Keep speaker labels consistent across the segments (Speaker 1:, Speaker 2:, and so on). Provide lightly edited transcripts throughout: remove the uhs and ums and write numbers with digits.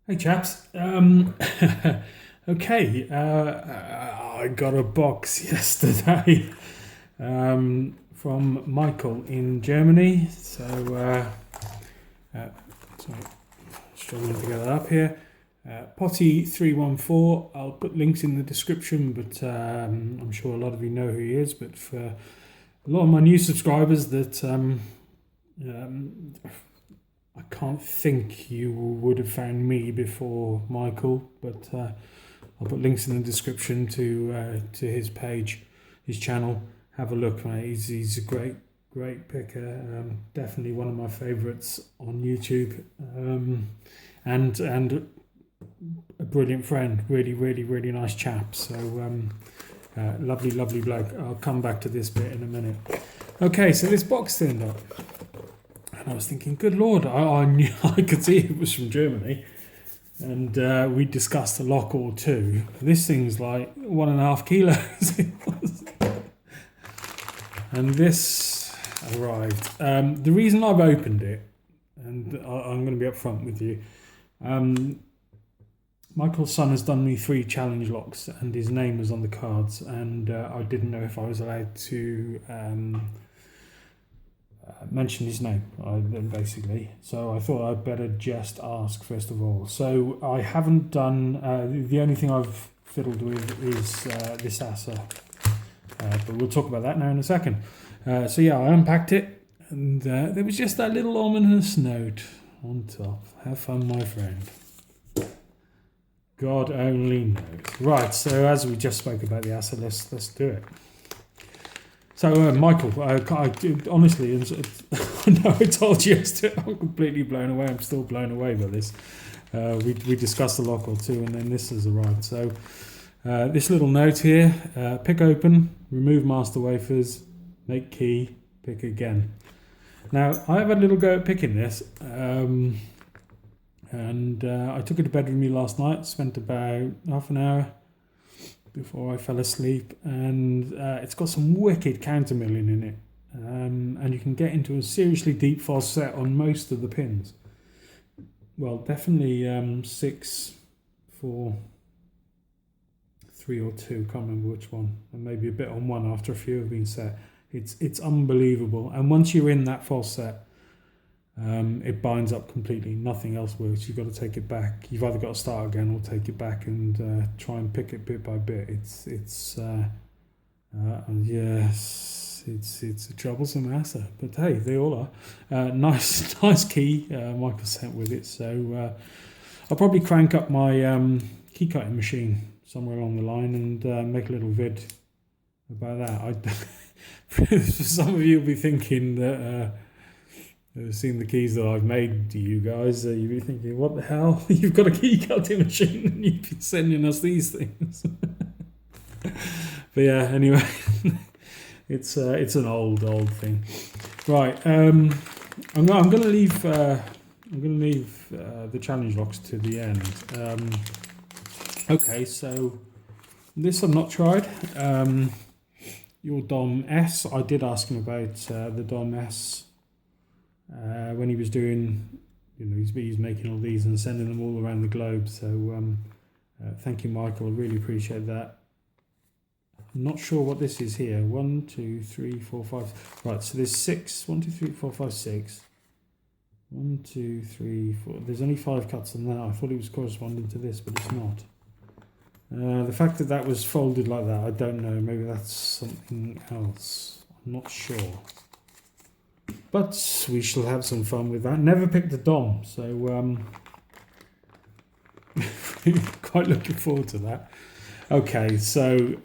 Speaker 1: Hey chaps, okay, I got a box yesterday from Michael in Germany. So, sorry, struggling to get that up here. Potti314. I'll put links in the description, but I'm sure a lot of you know who he is. But for a lot of my new subscribers that um, I can't think you would have found me before Michael, but I'll put links in the description to his page, his channel. Have a look, mate. He's a great picker. Definitely one of my favourites on YouTube, and a brilliant friend. Really nice chap. So lovely bloke. I'll come back to this bit in a minute. Okay, so this box turned up. And I was thinking, good Lord, I knew I could see it was from Germany. And we discussed a lock or two. This thing's like 1.5 kilos. And this arrived. The reason I've opened it, and I'm going to be upfront with you, Michael's son has done me 3 challenge locks, and his name was on the cards, and I didn't know if I was allowed to mention his name, basically. So I thought I'd better just ask first of all. So I haven't done, the only thing I've fiddled with is this Asa, but we'll talk about that now in a second. So yeah, I unpacked it, and there was just that little ominous note on top. Have fun, my friend. God only knows. Right, so as we just spoke about the Asa, let's do it. So, Michael, honestly, I know I told you yesterday, I'm completely blown away. I'm still blown away by this. We discussed a lock or two, and then this has arrived. So, this little note here, pick open, remove master wafers, make key, pick again. Now, I have a little go at picking this, and I took it to bed with me last night, spent about half an hour before I fell asleep, and it's got some wicked countermilling in it, and you can get into a seriously deep false set on most of the pins. Well, definitely 6, 4, 3 or 2, can't remember which one, and maybe a bit on one after a few have been set. It's unbelievable, and once you're in that false set, it binds up completely. Nothing else works. You've got to take it back. You've either got to start again or take it back and try and pick it bit by bit. It's a troublesome asset, but hey, they all are. Nice key Michael sent with it. So I'll probably crank up my key cutting machine somewhere along the line and make a little vid about that. For some of you will be thinking that. Seeing the keys that I've made to you guys, you'd be thinking, what the hell? You've got a key cutting machine and you've been sending us these things. But yeah, anyway, it's an old thing. Right, I'm going to leave the challenge locks to the end. Okay, so this I've not tried. Your Dom S, I did ask him about the Dom S. When he was doing, he's making all these and sending them all around the globe. So thank you, Michael. I really appreciate that. I'm not sure what this is here. 1, 2, 3, 4, 5. Right, so there's 6. 1, 2, 3, 4, 5, 6. 1, 2, 3, 4. There's only 5 cuts on that. I thought it was corresponding to this, but it's not. The fact that that was folded like that, I don't know. Maybe that's something else. I'm not sure. But we shall have some fun with that. Never picked a Dom, so quite looking forward to that. Okay, so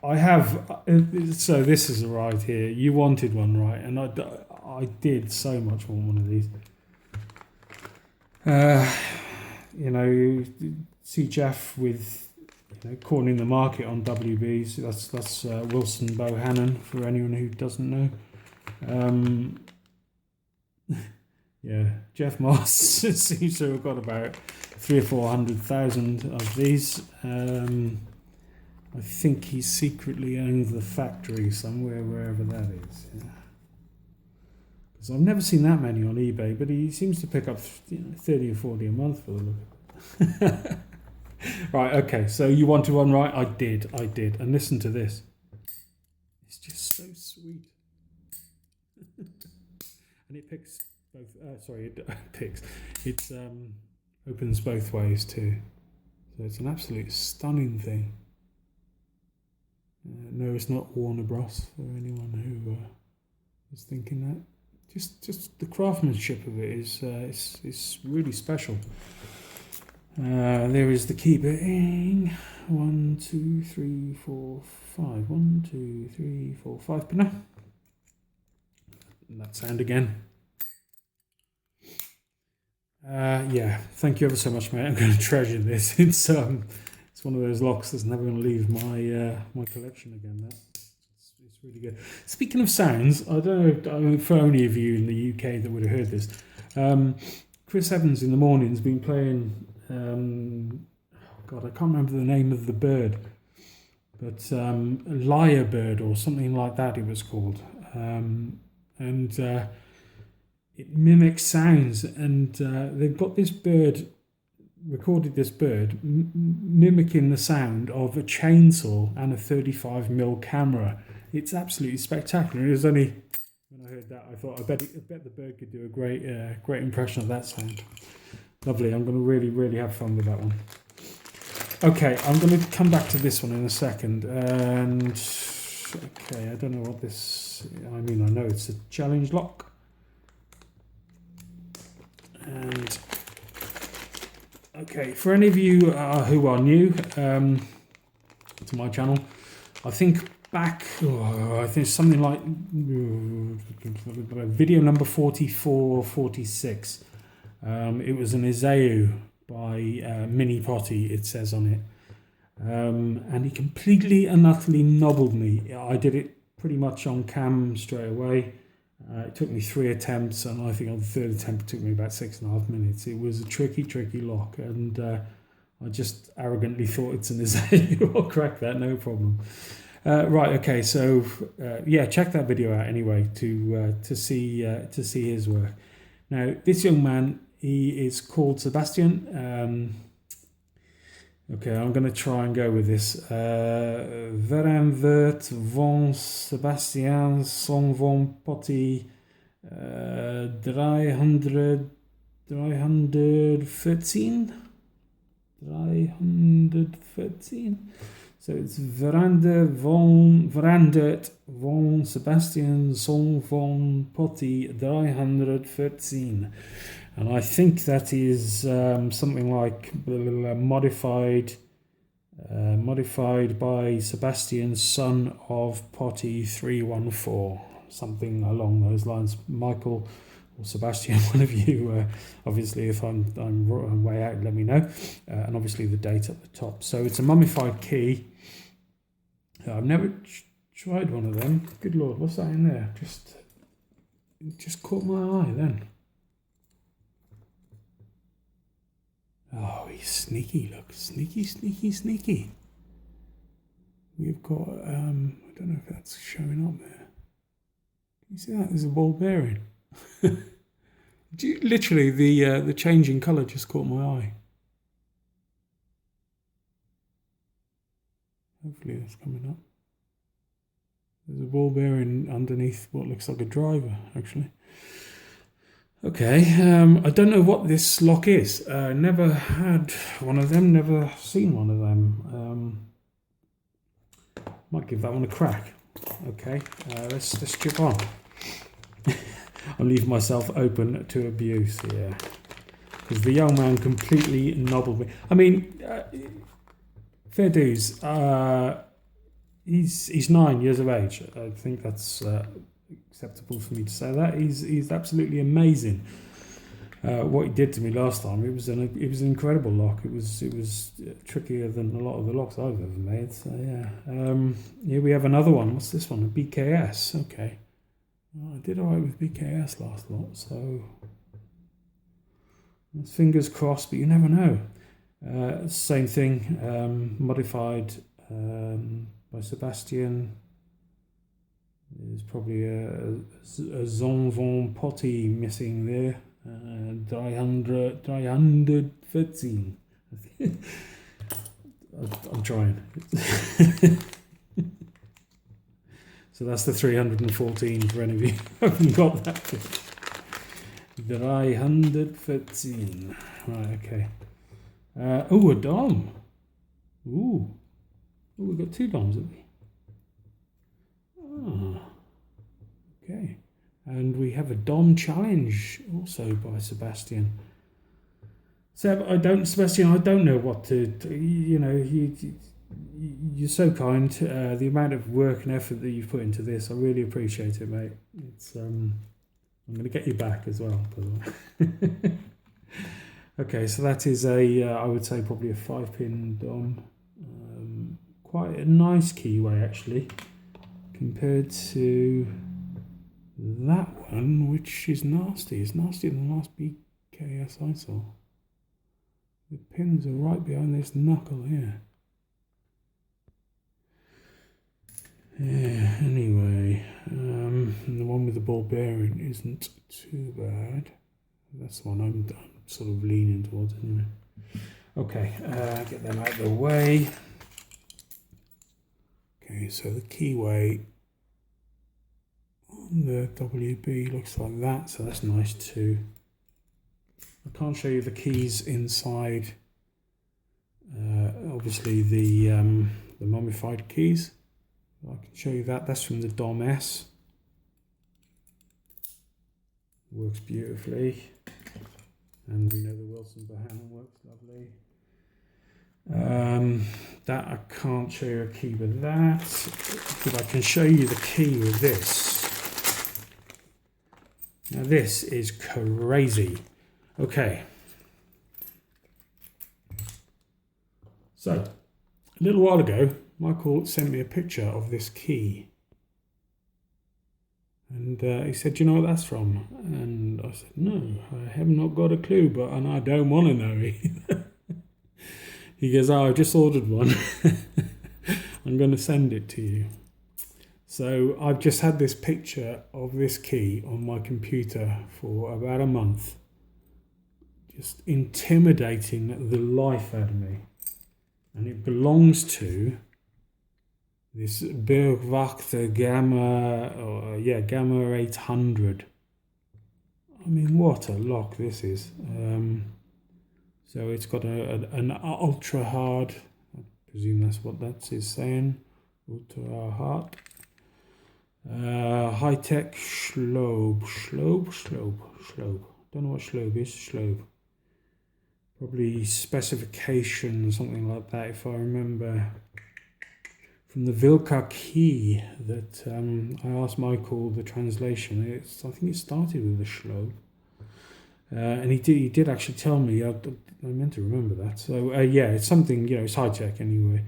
Speaker 1: I have. So this has arrived here. You wanted one, right? And I did so much want one of these. See Jeff with cornering the market on WBs. That's Wilson Bohannon for anyone who doesn't know. Yeah, Jeff Moss seems to have got about 300,000 or 400,000 of these. I think he secretly owns the factory somewhere, wherever that is. Yeah. because I've never seen that many on eBay, but he seems to pick up 30 or 40 a month for the look of it. Right, okay, so you want to one, right? I did. And listen to this. It's just so sweet. And it picks both, it opens both ways too. So it's an absolute stunning thing. No, it's not Warner Bros. For anyone who was thinking that. Just the craftsmanship of it is really special. There is the keybiting. 1, 2, 3, 4, 5. 1, 2, 3, 4, 5 pinner. And that sound again. Yeah, thank you ever so much, mate. I'm going to treasure this. It's one of those locks that's never going to leave my collection again. It's really good. Speaking of sounds, I don't know for any of you in the UK that would have heard this. Chris Evans in the morning has been playing. God, I can't remember the name of the bird, but lyrebird or something like that. It was called, and it mimics sounds, and they've got this bird. Recorded this bird mimicking the sound of a chainsaw and a 35mm camera. It's absolutely spectacular. It was only when I heard that I thought I bet the bird could do a great impression of that sound. Lovely. I'm going to really have fun with that one. Okay, I'm going to come back to this one in a second. And okay, I don't know what this. I mean, I know it's a challenge lock. And okay, for any of you who are new to my channel, I think back, I think something like video number 44, 46. It was an Iseo by Mini Potty, it says on it. And he completely and utterly nobbled me. I did it pretty much on cam straight away. It took me 3 attempts, and I think on the 3rd attempt it took me about 6.5 minutes. It was a tricky lock, and I just arrogantly thought it's an Iseo. I'll crack that, no problem. Right, okay, so yeah, check that video out anyway to see his work. Now, this young man, he is called Sebastian. Okay, I'm going to try and go with this. Verandert von Sebastian Song von Potti 313. 313. So it's Verandert von Sebastian Song von Potti 313. And I think that is something like modified by Sebastian, son of Potti314, something along those lines. Michael or Sebastian, one of you, obviously, if I'm way out, let me know. And obviously the date at the top. So it's a mummified key. I've never tried one of them. Good Lord, what's that in there? Just caught my eye then. Oh, he's sneaky, look. Sneaky. We've got, I don't know if that's showing up there. Can you see that? There's a ball bearing. Literally, the change in colour just caught my eye. Hopefully that's coming up. There's a ball bearing underneath what looks like a driver, actually. Okay, I don't know what this lock is. Never had one of them, never seen one of them. Might give that one a crack. Okay, let's chip on. I'm leaving myself open to abuse here. Because the young man completely nobbled me. I mean, fair dues. He's 9 years of age. I think that's acceptable for me to say that. He's absolutely amazing. What he did to me last time, it was an incredible lock. It was trickier than a lot of the locks I've ever made. So yeah, here we have another one. What's this one? A BKS. Okay, well, I did alright with BKS last lot, so fingers crossed. But you never know. Same thing, modified by Sebastian. There's probably a Zonvon potty missing there. 314. I'm trying. So that's the 314 for any of you who haven't got that. 314. Right, okay. Oh, a dom. Ooh. Oh, we've got 2 doms, have we? Ah. Okay. And we have a dom challenge also by Sebastian. Seb, Sebastian, I don't know what to you know, you're so kind. The amount of work and effort that you've put into this, I really appreciate it, mate. It's I'm going to get you back as well, by the way. Okay, so that is I would say probably a 5-pin dom. Quite a nice keyway actually, compared to that one, which is nasty. It's nastier than the last BKS I saw. The pins are right behind this knuckle here. Yeah, anyway, the one with the ball bearing isn't too bad. That's the one I'm sort of leaning towards anyway. Okay, get them out of the way. Okay, so the keyway on the WB looks like that, so that's nice too. I can't show you the keys inside, obviously the mummified keys. I can show you that. That's from the Dom S. Works beautifully. And we know the Wilson Bohannon works lovely. That I can't show you a key with that, but I can show you the key with this. Now this is crazy. Okay. So, a little while ago, Michael sent me a picture of this key. And he said, "Do you know what that's from?" And I said, "No, I have not got a clue, and I don't want to know either." He goes, "Oh, I just ordered one. I'm going to send it to you." So I've just had this picture of this key on my computer for about a month. Just intimidating the life out of me. And it belongs to this Bergwachter Gamma 800. I mean, what a lock this is. So it's got an ultra hard, I presume that's what that is saying, ultra hard. High tech Schlobe. Don't know what Schlobe is. Schlobe. Probably specification, something like that, if I remember. From the Vilka key that I asked Michael the translation. I think it started with the Schlobe. And he did actually tell me. I meant to remember that. So yeah, it's something, it's high tech anyway.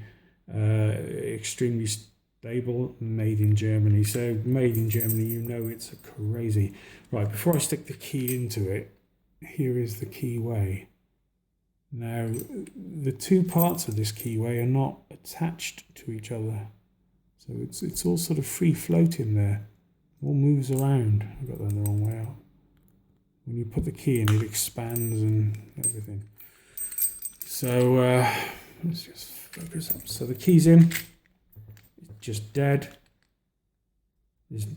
Speaker 1: Extremely stable, made in Germany. So made in Germany, it's a crazy. Right, before I stick the key into it, here is the keyway. Now, the 2 parts of this keyway are not attached to each other. So it's all sort of free floating there. All moves around. I got that the wrong way out. When you put the key in, it expands and everything. So let's just focus up. So the key's in. It's just dead. There's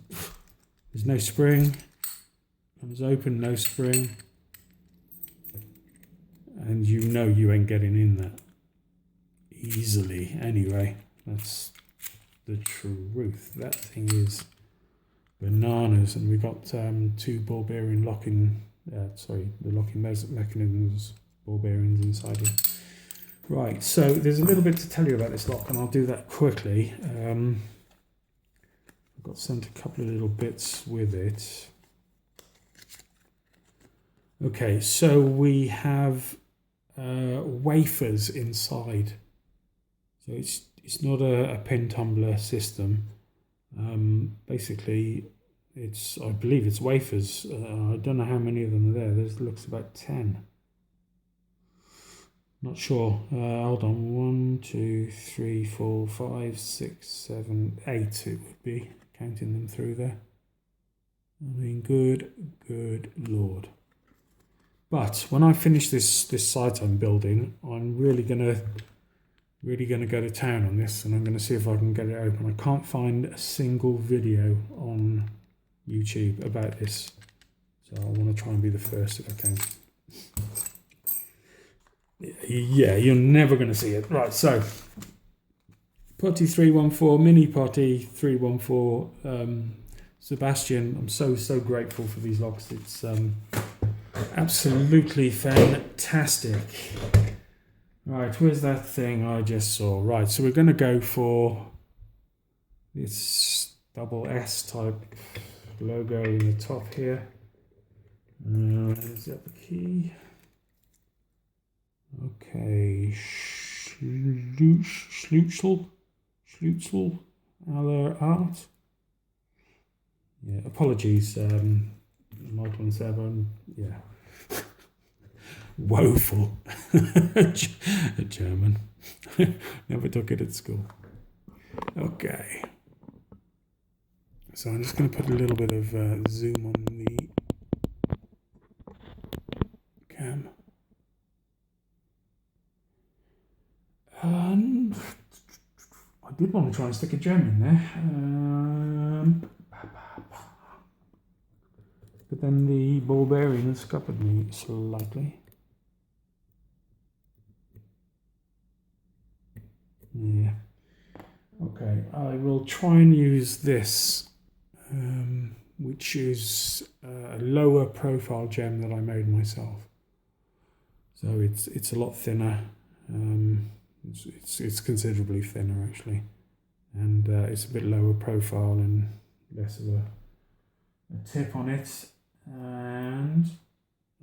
Speaker 1: no spring. Comes open, no spring. And you ain't getting in that easily. Anyway, that's the truth. That thing is bananas. And we got 2 ball bearing locking, the locking mechanisms, ball bearings inside here. Right, so there's a little bit to tell you about this lock, and I'll do that quickly. I've got sent a couple of little bits with it. Okay, so we have wafers inside. So it's not a pin tumbler system. Basically, I believe it's wafers. I don't know how many of them are there. There looks about 10. Not sure. Hold on. 1, 2, 3, 4, 5, 6, 7, 8 it would be. counting them through there. I mean, good Lord. But when I finish this site I'm building, I'm really gonna go to town on this, and I'm gonna see if I can get it open. I can't find a single video on YouTube about this, so I want to try and be the first if I can. Yeah, you're never going to see it. Right, so Potti314, Mini Potti314, Sebastian, I'm so grateful for these locks. It's absolutely fantastic. Right, where's that thing I just saw? Right, so we're going to go for this double S type logo in the top here. Is that the key? Okay, Schlutzel, aller Art. Yeah, apologies, Michael&Seb. Yeah, woeful German. Never took it at school. Okay, so I'm just going to put a little bit of zoom on the cam. And I did want to try and stick a gem in there, but then the ball bearing has scuppered me slightly. Yeah. Okay, I will try and use this, which is a lower profile gem that I made myself. So it's a lot thinner. It's considerably thinner actually, and it's a bit lower profile and less of a tip on it. And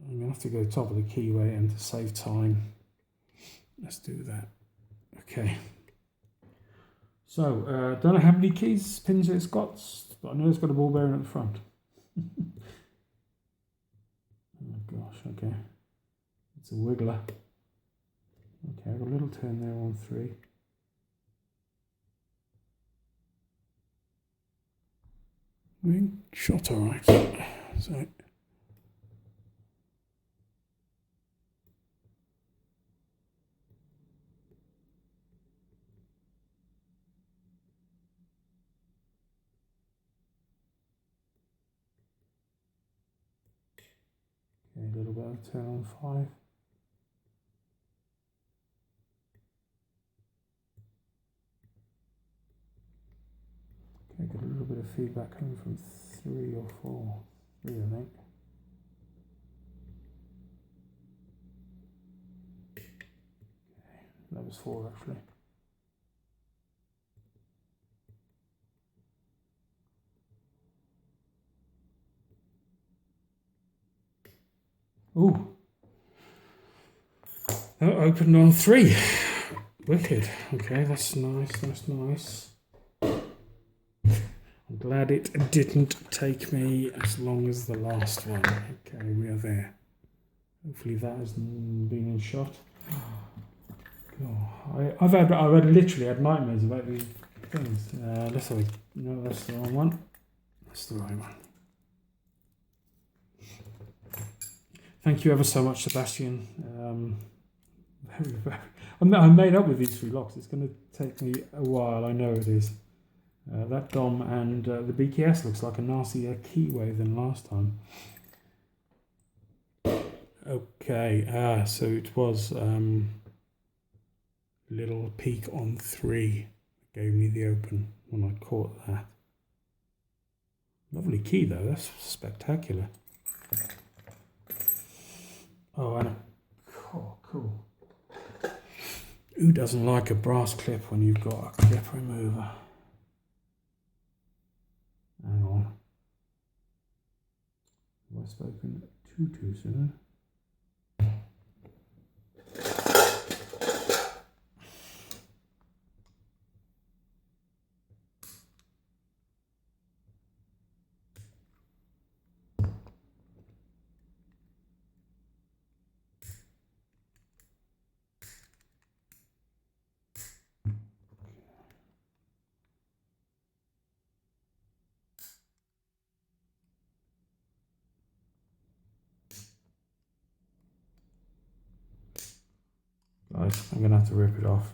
Speaker 1: I'm gonna have to go top of the keyway, and to save time, let's do that. Okay. So don't know how many pins it's got, but I know it's got a ball bearing at the front. Oh gosh. Okay. It's a wiggler. Okay, I've got a little turn there on 3. Wing shot alright. So okay, a little bit of turn on 5. Okay, got a little bit of feedback coming from 3 or 4. 3, I think. Okay, that was 4 actually. Ooh. That opened on 3. Wicked. Okay, that's nice, that's nice. I'm glad it didn't take me as long as the last one. Okay, we are there. Hopefully that has been in shot. Oh, I've literally had nightmares about these things. Let's have a, no, that's the wrong one. That's the right one. Thank you ever so much, Sebastian. I'm made up with these 3 locks. It's going to take me a while, I know it is. That DOM and the BKS looks like a nastier keyway than last time. Okay, so it was little peak on 3 gave me the open when I caught that. Lovely key though, that's spectacular. Oh, and cool. Who doesn't like a brass clip when you've got a clip remover? Hang on. Have I spoken too soon? guys. I'm going to have to rip it off.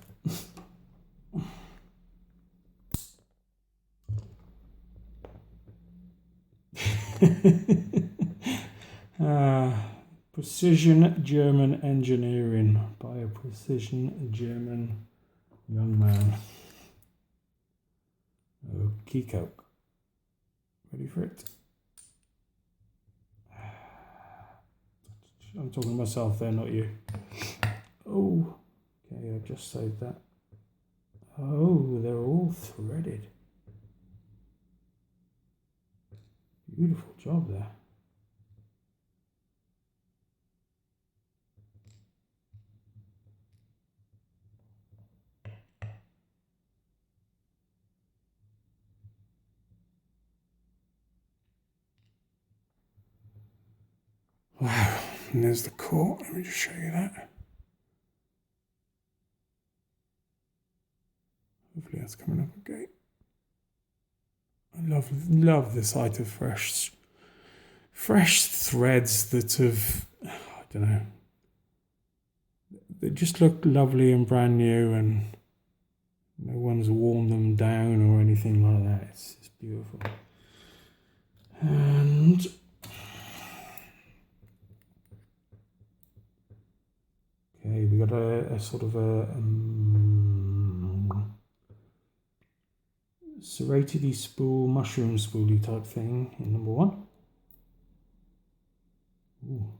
Speaker 1: Precision German Engineering by a precision German young man. Okie coke. Ready for it? I'm talking to myself there, not you. Oh, okay, I've just saved that. Oh, they're all threaded. Beautiful job there. Wow, and there's the core. Let me just show you that. Hopefully that's coming up okay. I love the sight of fresh threads that have, I don't know, they just look lovely and brand new, and no one's worn them down or anything like that. It's just beautiful. And okay, we got a sort of a serrated spool, mushroom spoolie type thing in number 1. Ooh,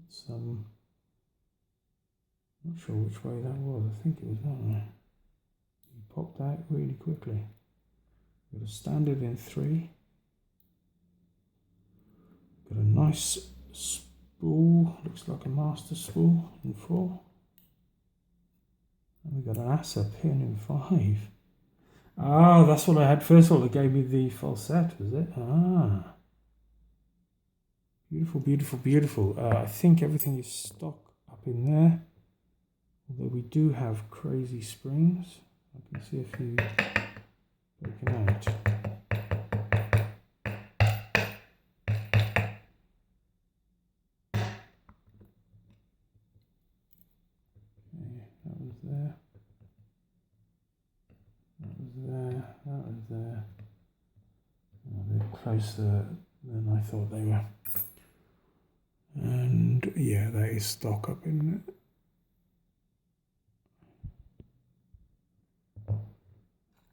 Speaker 1: it's not sure which way that was. I think it was that way. It popped out really quickly. Got a standard in 3. Got a nice spool, looks like a master spool in 4. And we got an ASA pin in 5. Ah, that's what I had first of all. It gave me the falset, was it? Ah. Beautiful, beautiful, beautiful. I think everything is stock up in there. Although we do have crazy springs. I can see a few poking out. Okay, that was there. That was there. That was there. Oh, they're closer than I thought they were. And yeah, that is stock up in it.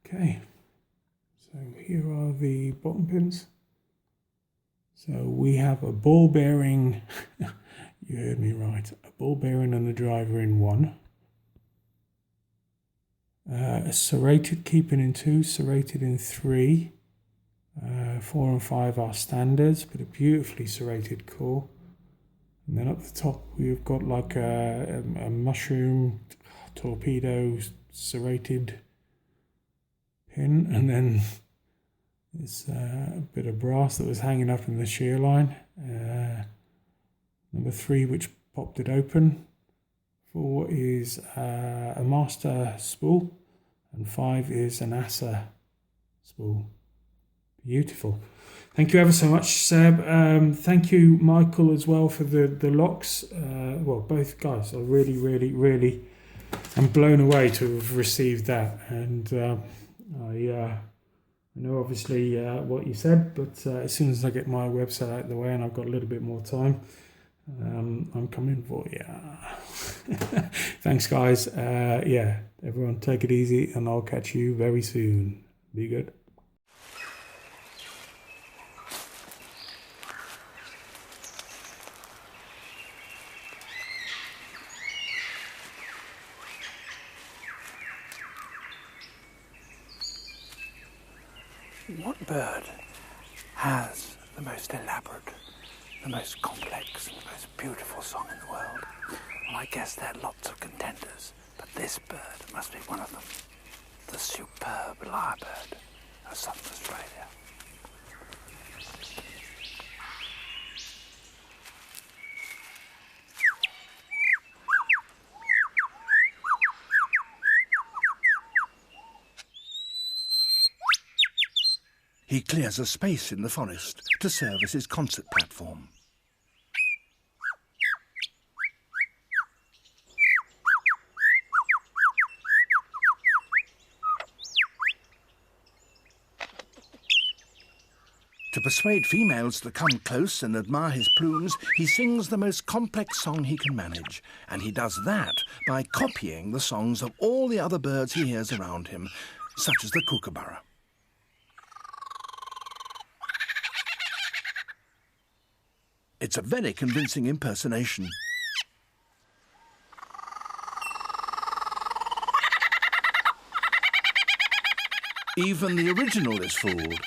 Speaker 1: Okay, so here are the bottom pins. So we have a ball bearing, you heard me right, a ball bearing and the driver in 1. A serrated keeping in 2, serrated in 3. 4 and 5 are standards, but a beautifully serrated core. And then up the top we've got like a mushroom torpedo serrated pin, and then there's a bit of brass that was hanging up in the shear line. Number 3, which popped it open. 4 is a master spool, and 5 is an ASA spool. Beautiful. Thank you ever so much, Seb. Thank you, Michael, as well for the locks. Well, both guys. I really am blown away to have received that. And I know obviously what you said, but as soon as I get my website out of the way and I've got a little bit more time, I'm coming for you. Thanks, guys. Yeah, everyone take it easy, and I'll catch you very soon. Be good.
Speaker 2: What bird has the most elaborate, the most complex, and the most beautiful song in the world? Well, I guess there are lots of contenders, but this bird must be one of them. The superb lyrebird of southern Australia.
Speaker 3: He clears a space in the forest to serve as his concert platform. To persuade females to come close and admire his plumes, he sings the most complex song he can manage, and he does that by copying the songs of all the other birds he hears around him, such as the kookaburra. It's a very convincing impersonation. Even the original is fooled.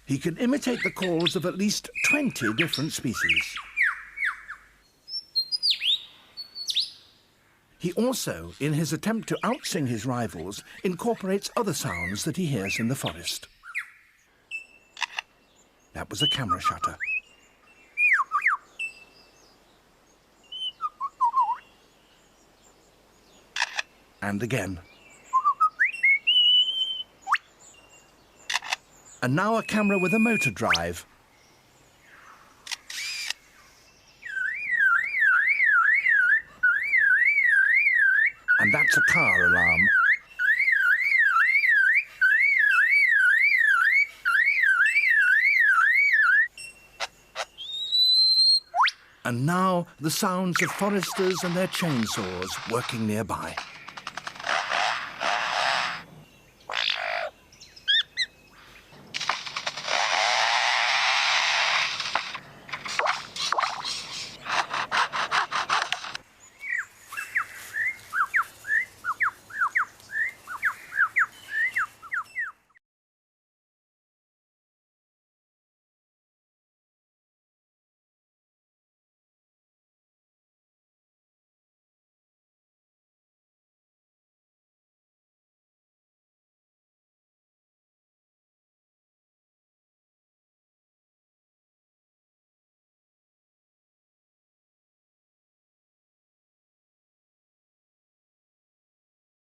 Speaker 3: He can imitate the calls of at least 20 different species. He also, in his attempt to outsing his rivals, incorporates other sounds that he hears in the forest. That was a camera shutter. And again. And now a camera with a motor drive. And that's a car alarm. And now the sounds of foresters and their chainsaws working nearby.